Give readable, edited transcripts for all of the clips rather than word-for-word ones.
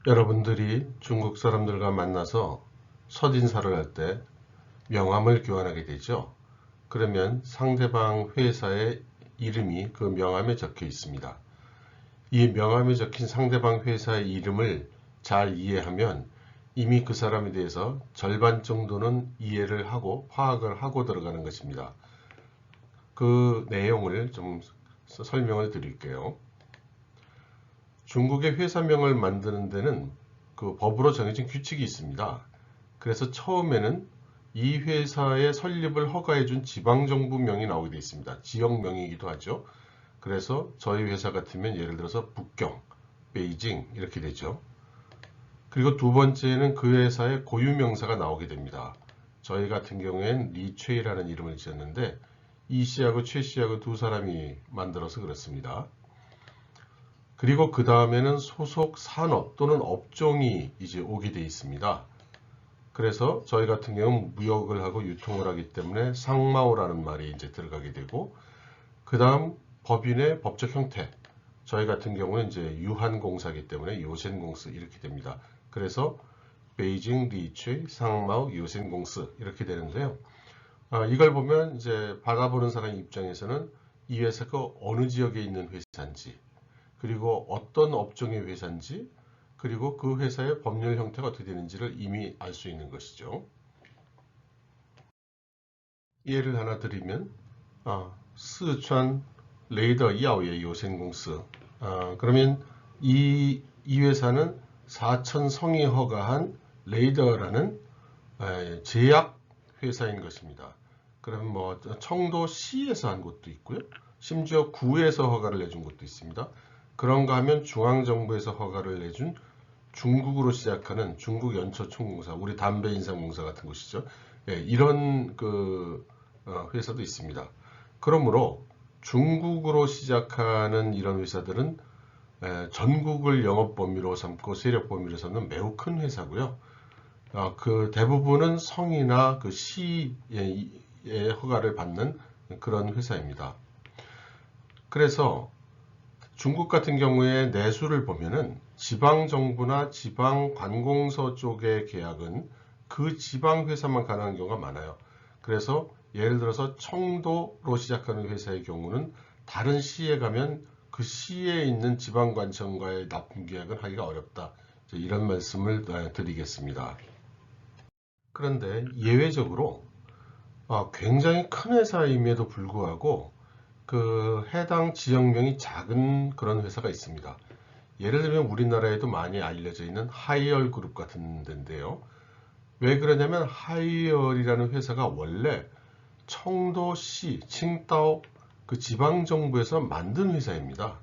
여러분들이 중국 사람들과 만나서 첫인사를 할 때 명함을 교환하게 되죠. 그러면 상대방 회사의 이름이 그 명함에 적혀 있습니다. 이 명함에 적힌 상대방 회사의 이름을 잘 이해하면 이미 그 사람에 대해서 절반 정도는 이해를 하고 파악을 하고 들어가는 것입니다. 그 내용을 좀 설명을 드릴게요. 중국의 회사명을 만드는 데는 그 법으로 정해진 규칙이 있습니다. 그래서 처음에는 이 회사의 설립을 허가해준 지방정부명이 나오게 되어 있습니다. 지역명이기도 하죠. 그래서 저희 회사 같으면 예를 들어서 북경, 베이징 이렇게 되죠. 그리고 두 번째는 그 회사의 고유명사가 나오게 됩니다. 저희 같은 경우엔 리최이라는 이름을 지었는데 이 씨하고 최 씨하고 두 사람이 만들어서 그렇습니다. 그리고 그 다음에는 소속 산업 또는 업종이 이제 오게 되어 있습니다. 그래서 저희 같은 경우는 무역을 하고 유통을 하기 때문에 상마오라는 말이 이제 들어가게 되고, 그 다음 법인의 법적 형태. 저희 같은 경우는 이제 유한공사이기 때문에 요센공司 이렇게 됩니다. 그래서 베이징 리취 상마오 요센공司 이렇게 되는데요. 이걸 보면 이제 받아보는 사람 입장에서는 이 회사가 어느 지역에 있는 회사인지, 그리고 어떤 업종의 회사인지, 그리고 그 회사의 법률 형태가 어떻게 되는지를 이미 알 수 있는 것이죠. 예를 하나 드리면 스촨 레이더 야오예 요센공司 그러면 이 회사는 사천 성이 허가한 레이더라는 제약 회사인 것입니다. 그럼 뭐 청도시에서 한 곳도 있고요. 심지어 구에서 허가를 내준 곳도 있습니다. 그런가 하면 중앙정부에서 허가를 내준 중국으로 시작하는 중국연처총공사, 우리 담배인삼공사 같은 곳이죠. 이런 그 회사도 있습니다. 그러므로 중국으로 시작하는 이런 회사들은 전국을 영업 범위로 삼고 세력 범위로 삼는 매우 큰 회사고요. 그 대부분은 성이나 그 시의 허가를 받는 그런 회사입니다. 그래서 중국 같은 경우에 내수를 보면은 지방정부나 지방관공서 쪽의 계약은 그 지방회사만 가능한 경우가 많아요. 그래서 예를 들어서 청도로 시작하는 회사의 경우는 다른 시에 가면 그 시에 있는 지방관청과의 납품계약은 하기가 어렵다. 이런 말씀을 드리겠습니다. 그런데 예외적으로 굉장히 큰 회사임에도 불구하고 그 해당 지역명이 작은 그런 회사가 있습니다. 예를 들면 우리나라에도 많이 알려져 있는 하이얼 그룹 같은 데인데요. 왜 그러냐면 하이얼이라는 회사가 원래 청도시, 칭다오 그 지방정부에서 만든 회사입니다.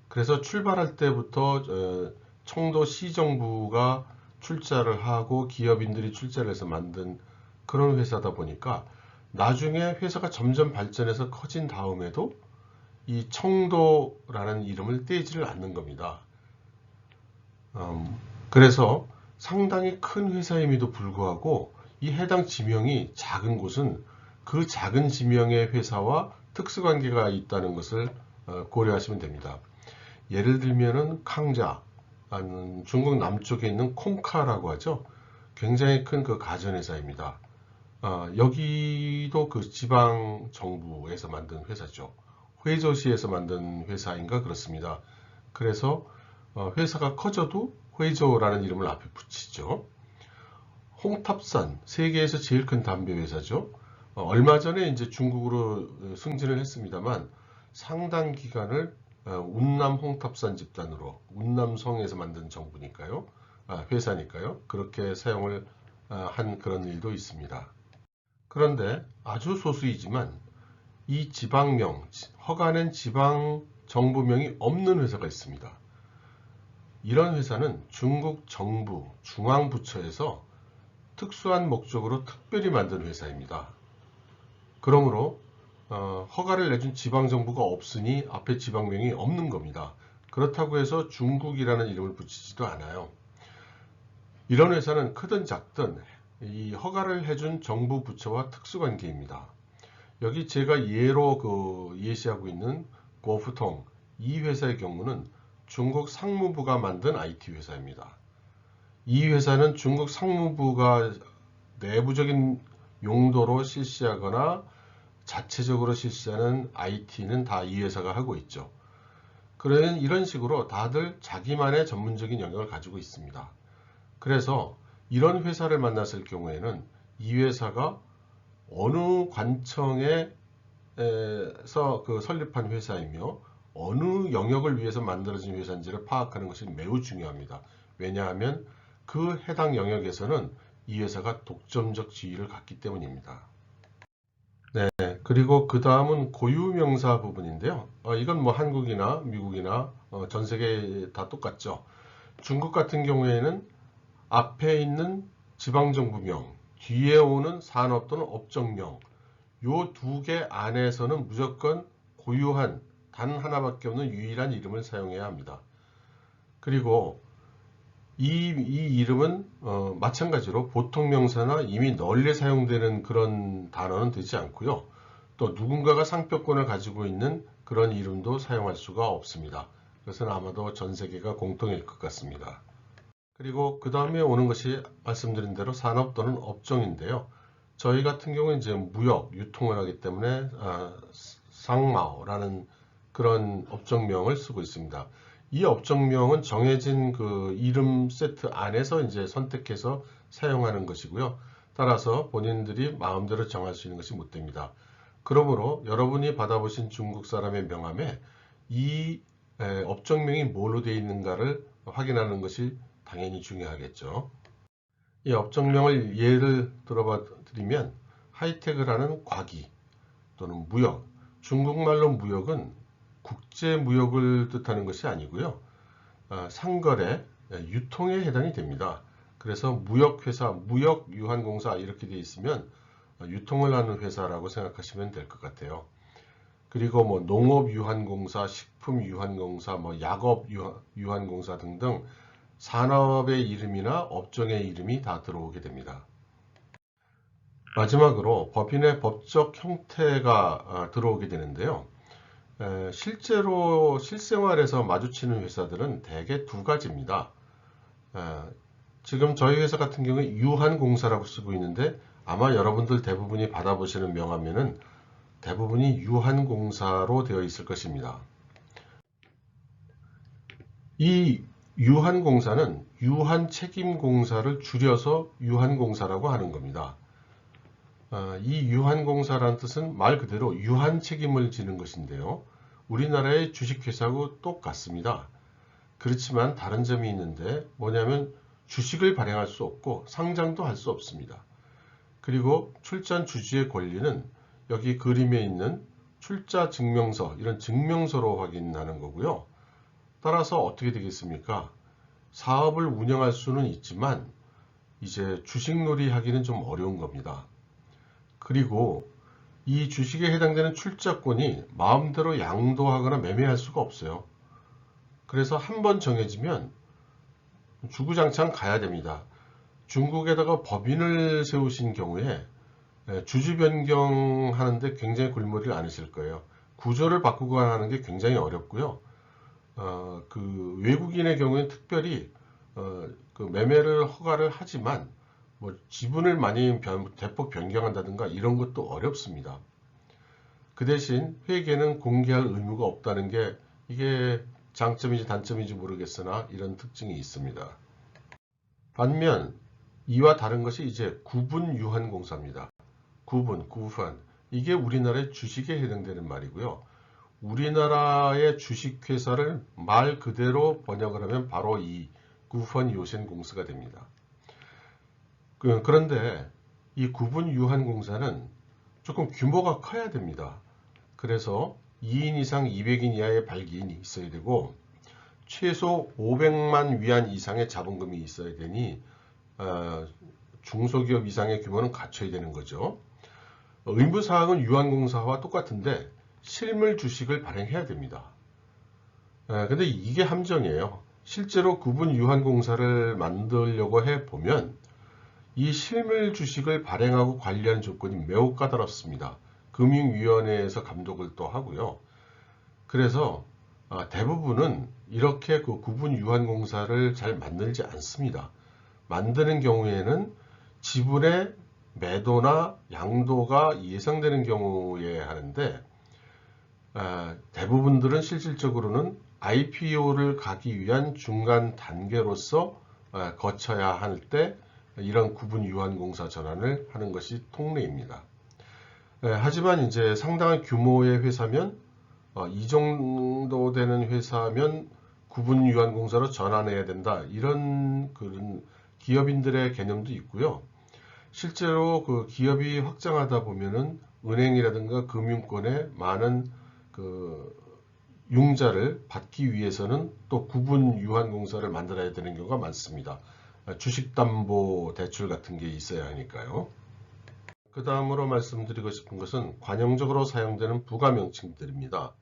그래서 출발할 때부터 청도시정부가 출자를 하고 기업인들이 출자를 해서 만든 그런 회사다 보니까 나중에 회사가 점점 발전해서 커진 다음에도 이 청도라는 이름을 떼지를 않는 겁니다. 그래서 상당히 큰 회사임에도 불구하고 이 해당 지명이 작은 곳은 그 작은 지명의 회사와 특수관계가 있다는 것을 고려하시면 됩니다. 예를 들면은 캉자, 중국 남쪽에 있는 콩카라고 하죠. 굉장히 큰 그 가전회사입니다. 여기도 그 지방 정부에서 만든 회사죠. 회저시에서 만든 회사인가 그렇습니다. 그래서 회사가 커져도 회저라는 이름을 앞에 붙이죠. 홍탑산, 세계에서 제일 큰 담배 회사죠. 얼마 전에 이제 중국으로 승진을 했습니다만 상당 기간을 운남 홍탑산 집단으로 운남성에서 만든 정부니까요. 회사니까요. 그렇게 사용을 한 그런 일도 있습니다. 그런데 아주 소수이지만 이 지방명, 허가낸 지방 정부명이 없는 회사가 있습니다. 이런 회사는 중국 정부, 중앙부처에서 특수한 목적으로 특별히 만든 회사입니다. 그러므로 허가를 내준 지방정부가 없으니 앞에 지방명이 없는 겁니다. 그렇다고 해서 중국이라는 이름을 붙이지도 않아요. 이런 회사는 크든 작든 이 허가를 해준 정부 부처와 특수관계입니다. 여기 제가 예로 예시하고 있는 고프통 이 회사의 경우는 중국 상무부가 만든 IT 회사입니다. 이 회사는 중국 상무부가 내부적인 용도로 실시하거나 자체적으로 실시하는 IT는 다 이 회사가 하고 있죠. 그런 이런 식으로 다들 자기만의 전문적인 영역을 가지고 있습니다. 그래서 이런 회사를 만났을 경우에는 이 회사가 어느 관청에서 설립한 회사이며 어느 영역을 위해서 만들어진 회사인지를 파악하는 것이 매우 중요합니다. 왜냐하면 그 해당 영역에서는 이 회사가 독점적 지위를 갖기 때문입니다. 네, 그리고 그 다음은 고유명사 부분인데요. 이건 뭐 한국이나 미국이나 전 세계 다 똑같죠. 중국 같은 경우에는 앞에 있는 지방정부명, 뒤에 오는 산업 또는 업종명, 요 두 개 안에서는 무조건 고유한 단 하나밖에 없는 유일한 이름을 사용해야 합니다. 그리고 이 이름은 마찬가지로 보통 명사나 이미 널리 사용되는 그런 단어는 되지 않고요. 또 누군가가 상표권을 가지고 있는 그런 이름도 사용할 수가 없습니다. 그것은 아마도 전 세계가 공통일 것 같습니다. 그리고 그 다음에 오는 것이 말씀드린 대로 산업 또는 업종인데요. 저희 같은 경우는 이제 무역, 유통을 하기 때문에 상마오라는 그런 업종명을 쓰고 있습니다. 이 업종명은 정해진 그 이름 세트 안에서 이제 선택해서 사용하는 것이고요. 따라서 본인들이 마음대로 정할 수 있는 것이 못 됩니다. 그러므로 여러분이 받아보신 중국 사람의 명함에 이 업종명이 뭘로 되어 있는가를 확인하는 것이 당연히 중요하겠죠. 이 업종명을 예를 들어봐 드리면 하이테크라는 과기 또는 무역, 중국말로 무역은 국제무역을 뜻하는 것이 아니고요. 상거래, 유통에 해당이 됩니다. 그래서 무역회사, 무역유한공사 이렇게 되어 있으면 유통을 하는 회사라고 생각하시면 될 것 같아요. 그리고 뭐 농업유한공사, 식품유한공사, 뭐 약업유한공사 등등 산업의 이름이나 업종의 이름이 다 들어오게 됩니다. 마지막으로 법인의 법적 형태가 들어오게 되는데요. 실제로 실생활에서 마주치는 회사들은 대개 두 가지입니다. 지금 저희 회사 같은 경우에 유한공사라고 쓰고 있는데 아마 여러분들 대부분이 받아보시는 명함에는 대부분이 유한공사로 되어 있을 것입니다. 이 유한공사는 유한책임공사를 줄여서 유한공사라고 하는 겁니다. 이 유한공사라는 뜻은 말 그대로 유한책임을 지는 것인데요. 우리나라의 주식회사하고 똑같습니다. 그렇지만 다른 점이 있는데 뭐냐면 주식을 발행할 수 없고 상장도 할 수 없습니다. 그리고 출전 주주의 권리는 여기 그림에 있는 출자 증명서, 이런 증명서로 확인하는 거고요. 따라서 어떻게 되겠습니까? 사업을 운영할 수는 있지만 이제 주식놀이 하기는 좀 어려운 겁니다. 그리고 이 주식에 해당되는 출자권이 마음대로 양도하거나 매매할 수가 없어요. 그래서 한번 정해지면 주구장창 가야 됩니다. 중국에다가 법인을 세우신 경우에 주주 변경하는데 굉장히 골머리를 앓으실 거예요. 구조를 바꾸거나 하는 게 굉장히 어렵고요. 그 외국인의 경우에는 특별히 그 매매를 허가를 하지만 뭐 지분을 많이 대폭 변경한다든가 이런 것도 어렵습니다. 그 대신 회계는 공개할 의무가 없다는 게 이게 장점인지 단점인지 모르겠으나 이런 특징이 있습니다. 반면 이와 다른 것이 이제 구분 유한공사입니다. 구분. 이게 우리나라의 주식에 해당되는 말이고요. 우리나라의 주식회사를 말 그대로 번역을 하면 바로 이 구분 요센공사가 됩니다. 그런데 이 구분 유한공사는 조금 규모가 커야 됩니다. 그래서 2인 이상 200인 이하의 발기인이 있어야 되고 최소 500만 위안 이상의 자본금이 있어야 되니 중소기업 이상의 규모는 갖춰야 되는 거죠. 의무사항은 유한공사와 똑같은데 실물 주식을 발행해야 됩니다. 근데 이게 함정이에요. 실제로 구분 유한공사를 만들려고 해보면 이 실물 주식을 발행하고 관리하는 조건이 매우 까다롭습니다. 금융위원회에서 감독을 또 하고요. 그래서 대부분은 이렇게 그 구분 유한공사를 잘 만들지 않습니다. 만드는 경우에는 지분의 매도나 양도가 예상되는 경우에 하는데, 대부분들은 실질적으로는 IPO를 가기 위한 중간 단계로서 거쳐야 할 때 이런 구분 유한공사 전환을 하는 것이 통례입니다. 하지만 이제 상당한 규모의 회사면, 이 정도 되는 회사면 구분 유한공사로 전환해야 된다, 이런 그런 기업인들의 개념도 있고요. 실제로 그 기업이 확장하다 보면은 은행이라든가 금융권에 많은 그 융자를 받기 위해서는 또 구분 유한공사를 만들어야 되는 경우가 많습니다. 주식담보대출 같은 게 있어야 하니까요. 그 다음으로 말씀드리고 싶은 것은 관용적으로 사용되는 부가 명칭들입니다.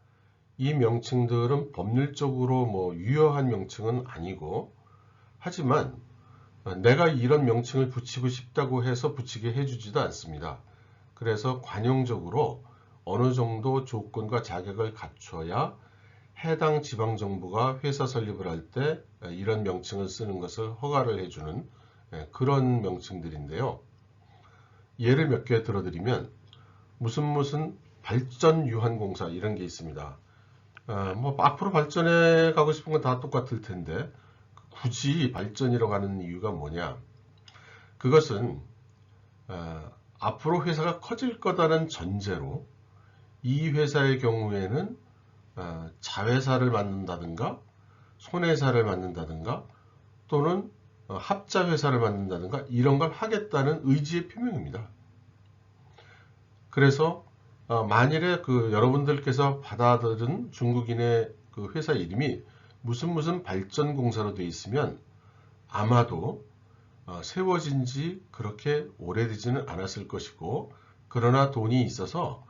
이 명칭들은 법률적으로 뭐 유효한 명칭은 아니고, 하지만 내가 이런 명칭을 붙이고 싶다고 해서 붙이게 해주지도 않습니다. 그래서 관용적으로 어느 정도 조건과 자격을 갖춰야 해당 지방정부가 회사 설립을 할 때 이런 명칭을 쓰는 것을 허가를 해주는 그런 명칭들인데요. 예를 몇 개 들어드리면 무슨 발전유한공사 이런 게 있습니다. 뭐 앞으로 발전해 가고 싶은 건 다 똑같을 텐데 굳이 발전이라고 하는 이유가 뭐냐? 그것은 앞으로 회사가 커질 거다는 전제로 이 회사의 경우에는 자회사를 만든다든가 손회사를 만든다든가 또는 합자회사를 만든다든가 이런 걸 하겠다는 의지의 표명입니다. 그래서 만일에 그 여러분들께서 받아들은 중국인의 그 회사 이름이 무슨 발전공사로 되어 있으면 아마도 세워진 지 그렇게 오래되지는 않았을 것이고, 그러나 돈이 있어서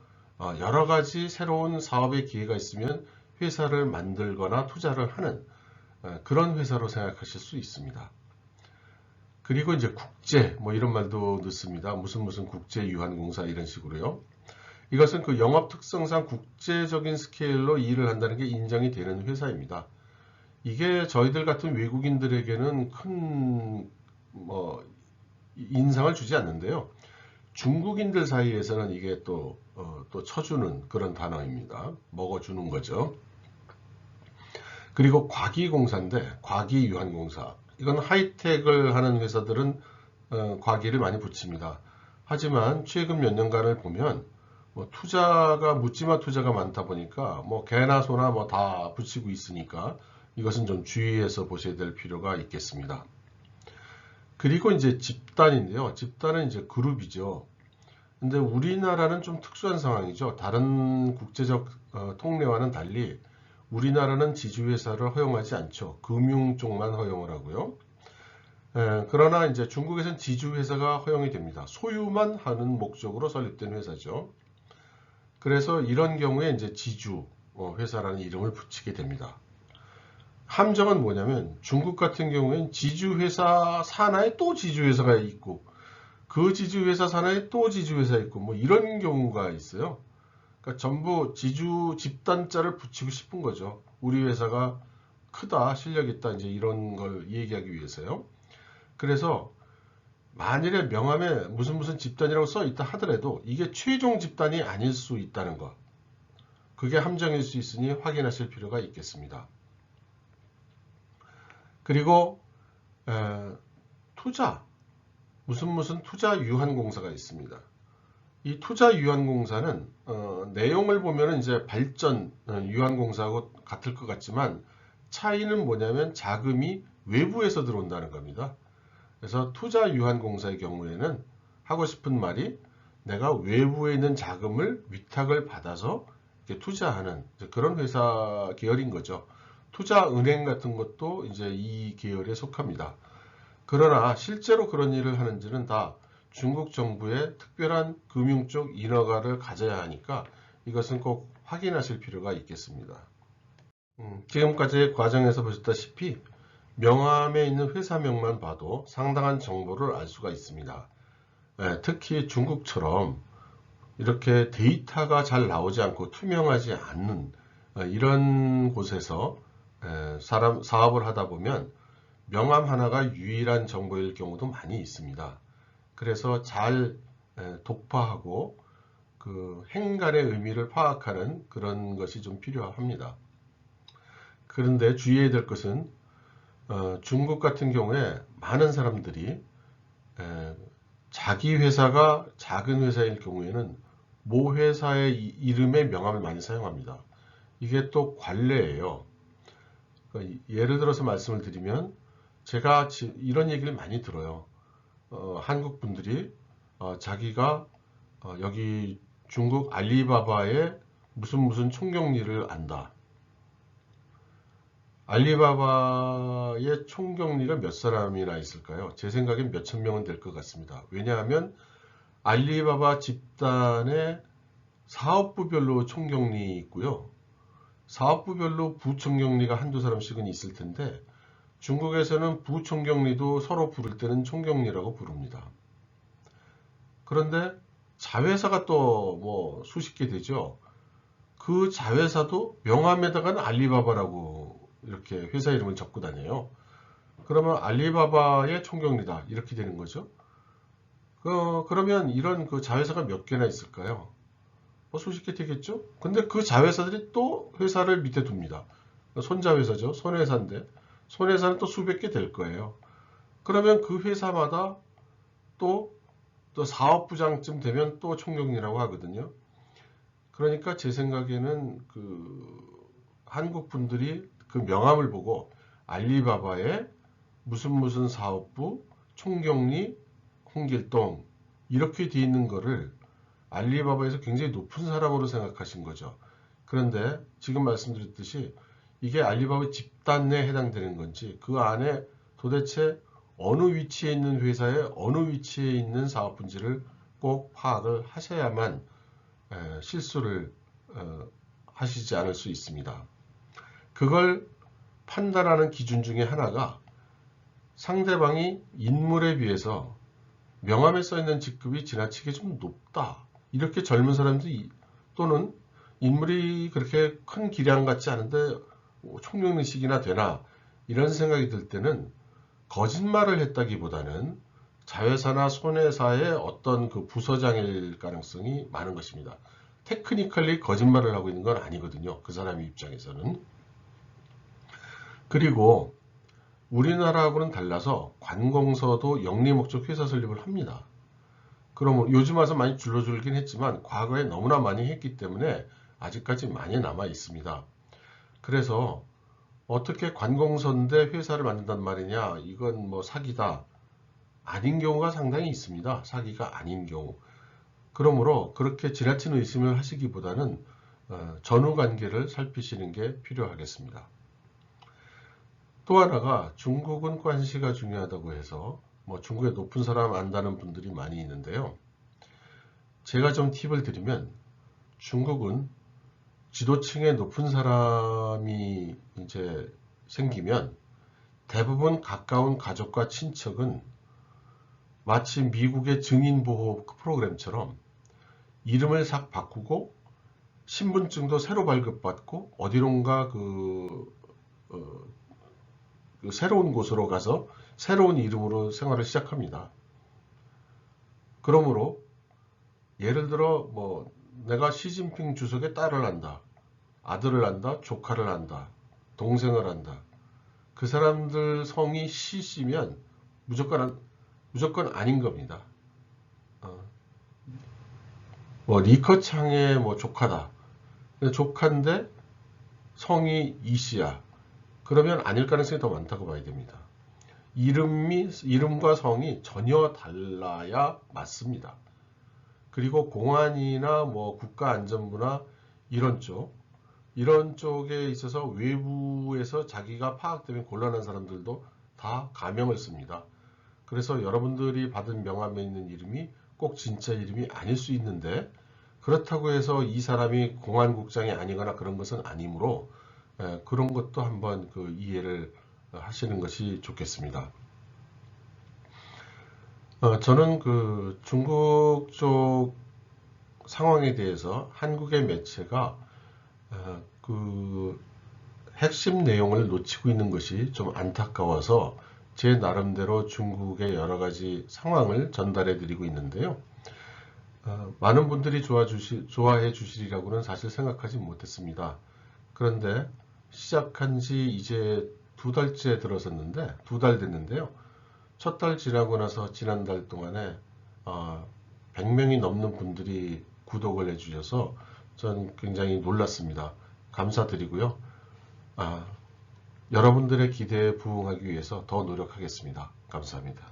여러 가지 새로운 사업의 기회가 있으면 회사를 만들거나 투자를 하는 그런 회사로 생각하실 수 있습니다. 그리고 이제 국제 뭐 이런 말도 넣습니다. 무슨 국제 유한공사 이런 식으로요. 이것은 그 영업 특성상 국제적인 스케일로 일을 한다는 게 인정이 되는 회사입니다. 이게 저희들 같은 외국인들에게는 큰 뭐 인상을 주지 않는데요. 중국인들 사이에서는 이게 또 쳐주는 그런 단어입니다. 먹어주는 거죠. 그리고 과기공사인데, 과기유한공사. 이건 하이텍을 하는 회사들은 과기를 많이 붙입니다. 하지만 최근 몇 년간을 보면 뭐 투자가 묻지마 투자가 많다 보니까 뭐 개나 소나 뭐 다 붙이고 있으니까 이것은 좀 주의해서 보셔야 될 필요가 있겠습니다. 그리고 이제 집단인데요. 집단은 이제 그룹이죠. 근데 우리나라는 좀 특수한 상황이죠. 다른 국제적 통례와는 달리 우리나라는 지주회사를 허용하지 않죠. 금융 쪽만 허용을 하고요. 그러나 이제 중국에서는 지주회사가 허용이 됩니다. 소유만 하는 목적으로 설립된 회사죠. 그래서 이런 경우에 이제 지주 회사라는 이름을 붙이게 됩니다. 함정은 뭐냐면 중국 같은 경우에는 지주회사 산하에 또 지주회사가 있고 그 지주회사 산하에 또 지주회사 있고 뭐 이런 경우가 있어요. 그러니까 전부 지주 집단자를 붙이고 싶은 거죠. 우리 회사가 크다, 실력 있다, 이제 이런 걸 얘기하기 위해서요. 그래서 만일에 명함에 무슨 집단이라고 써 있다 하더라도 이게 최종 집단이 아닐 수 있다는 것. 그게 함정일 수 있으니 확인하실 필요가 있겠습니다. 그리고 투자, 무슨 투자 유한공사가 있습니다. 이 투자 유한공사는 내용을 보면 이제 발전 유한공사하고 같을 것 같지만 차이는 뭐냐면 자금이 외부에서 들어온다는 겁니다. 그래서 투자 유한공사의 경우에는 하고 싶은 말이 내가 외부에 있는 자금을 위탁을 받아서 이렇게 투자하는 그런 회사 계열인 거죠. 투자은행 같은 것도 이제 이 계열에 속합니다. 그러나 실제로 그런 일을 하는지는 다 중국 정부의 특별한 금융 쪽 인허가를 가져야 하니까 이것은 꼭 확인하실 필요가 있겠습니다. 지금까지의 과정에서 보셨다시피 명함에 있는 회사명만 봐도 상당한 정보를 알 수가 있습니다. 특히 중국처럼 이렇게 데이터가 잘 나오지 않고 투명하지 않는 이런 곳에서 사업을 하다 보면 명함 하나가 유일한 정보일 경우도 많이 있습니다. 그래서 잘 독파하고 그 행간의 의미를 파악하는 그런 것이 좀 필요합니다. 그런데 주의해야 될 것은 중국 같은 경우에 많은 사람들이 자기 회사가 작은 회사일 경우에는 모 회사의 이름의 명함을 많이 사용합니다. 이게 또 관례예요. 그러니까 예를 들어서 말씀을 드리면 제가 이런 얘기를 많이 들어요. 한국 분들이 자기가 여기 중국 알리바바의 무슨 총경리를 안다. 알리바바의 총경리가 몇 사람이나 있을까요? 제 생각엔 몇천 명은 될 것 같습니다. 왜냐하면 알리바바 집단의 사업부별로 총경리 있고요. 사업부별로 부총경리가 한두 사람씩은 있을 텐데 중국에서는 부총경리도 서로 부를 때는 총경리라고 부릅니다. 그런데 자회사가 또 뭐 수십 개 되죠. 그 자회사도 명함에다가는 알리바바라고 이렇게 회사 이름을 적고 다녀요. 그러면 알리바바의 총경리다 이렇게 되는 거죠. 그러면 이런 그 자회사가 몇 개나 있을까요? 수십 개 되겠죠? 근데 그 자회사들이 또 회사를 밑에 둡니다. 손자회사죠. 손회사인데 손회사는 또 수백 개 될 거예요. 그러면 그 회사마다 또 사업부장쯤 되면 또 총경리라고 하거든요. 그러니까 제 생각에는 그 한국 분들이 그 명함을 보고 알리바바의 무슨 사업부 총경리 홍길동 이렇게 돼 있는 거를 알리바바에서 굉장히 높은 사람으로 생각하신 거죠. 그런데 지금 말씀드렸듯이 이게 알리바바 집단 내에 해당되는 건지 그 안에 도대체 어느 위치에 있는 회사에 어느 위치에 있는 사업분지를 꼭 파악을 하셔야만 실수를 하시지 않을 수 있습니다. 그걸 판단하는 기준 중에 하나가 상대방이 인물에 비해서 명함에 써있는 직급이 지나치게 좀 높다. 이렇게 젊은 사람들이 또는 인물이 그렇게 큰 기량 같지 않은데 총경리식이나 되나 이런 생각이 들 때는 거짓말을 했다기보다는 자회사나 손회사의 어떤 그 부서장일 가능성이 많은 것입니다. 테크니컬리 거짓말을 하고 있는 건 아니거든요. 그 사람의 입장에서는. 그리고 우리나라하고는 달라서 관공서도 영리 목적 회사 설립을 합니다. 그럼 요즘 와서 많이 줄어들긴 했지만 과거에 너무나 많이 했기 때문에 아직까지 많이 남아 있습니다. 그래서 어떻게 관공서인데 회사를 만든단 말이냐, 이건 뭐 사기다. 아닌 경우가 상당히 있습니다. 사기가 아닌 경우. 그러므로 그렇게 지나친 의심을 하시기보다는 전후 관계를 살피시는 게 필요하겠습니다. 또 하나가 중국은 관시가 중요하다고 해서 뭐 중국에 높은 사람 안다는 분들이 많이 있는데요. 제가 좀 팁을 드리면 중국은 지도층에 높은 사람이 이제 생기면 대부분 가까운 가족과 친척은 마치 미국의 증인보호 프로그램처럼 이름을 싹 바꾸고 신분증도 새로 발급받고 어디론가 그 새로운 곳으로 가서 새로운 이름으로 생활을 시작합니다. 그러므로 예를 들어 뭐 내가 시진핑 주석의 딸을 한다, 아들을 한다, 조카를 한다, 동생을 한다. 그 사람들 성이 시시면 무조건 아닌 겁니다. 뭐 리커창의 뭐 조카다. 조카인데 성이 이씨야. 그러면 아닐 가능성이 더 많다고 봐야 됩니다. 이름과 성이 전혀 달라야 맞습니다. 그리고 공안이나 뭐 국가안전부나 이런 쪽에 있어서 외부에서 자기가 파악되면 곤란한 사람들도 다 가명을 씁니다. 그래서 여러분들이 받은 명함에 있는 이름이 꼭 진짜 이름이 아닐 수 있는데 그렇다고 해서 이 사람이 공안국장이 아니거나 그런 것은 아니므로 그런 것도 한번 그 이해를 하시는 것이 좋겠습니다. 저는 그 중국 쪽 상황에 대해서 한국의 매체가 그 핵심 내용을 놓치고 있는 것이 좀 안타까워서 제 나름대로 중국의 여러 가지 상황을 전달해 드리고 있는데요. 많은 분들이 좋아해 주시리라고는 사실 생각하지 못했습니다. 그런데 시작한 지 이제 2달째 들어섰는데, 2달 됐는데요. 첫 달 지나고 나서 지난달 동안에 100명이 넘는 분들이 구독을 해주셔서 전 굉장히 놀랐습니다. 감사드리고요. 여러분들의 기대에 부응하기 위해서 더 노력하겠습니다. 감사합니다.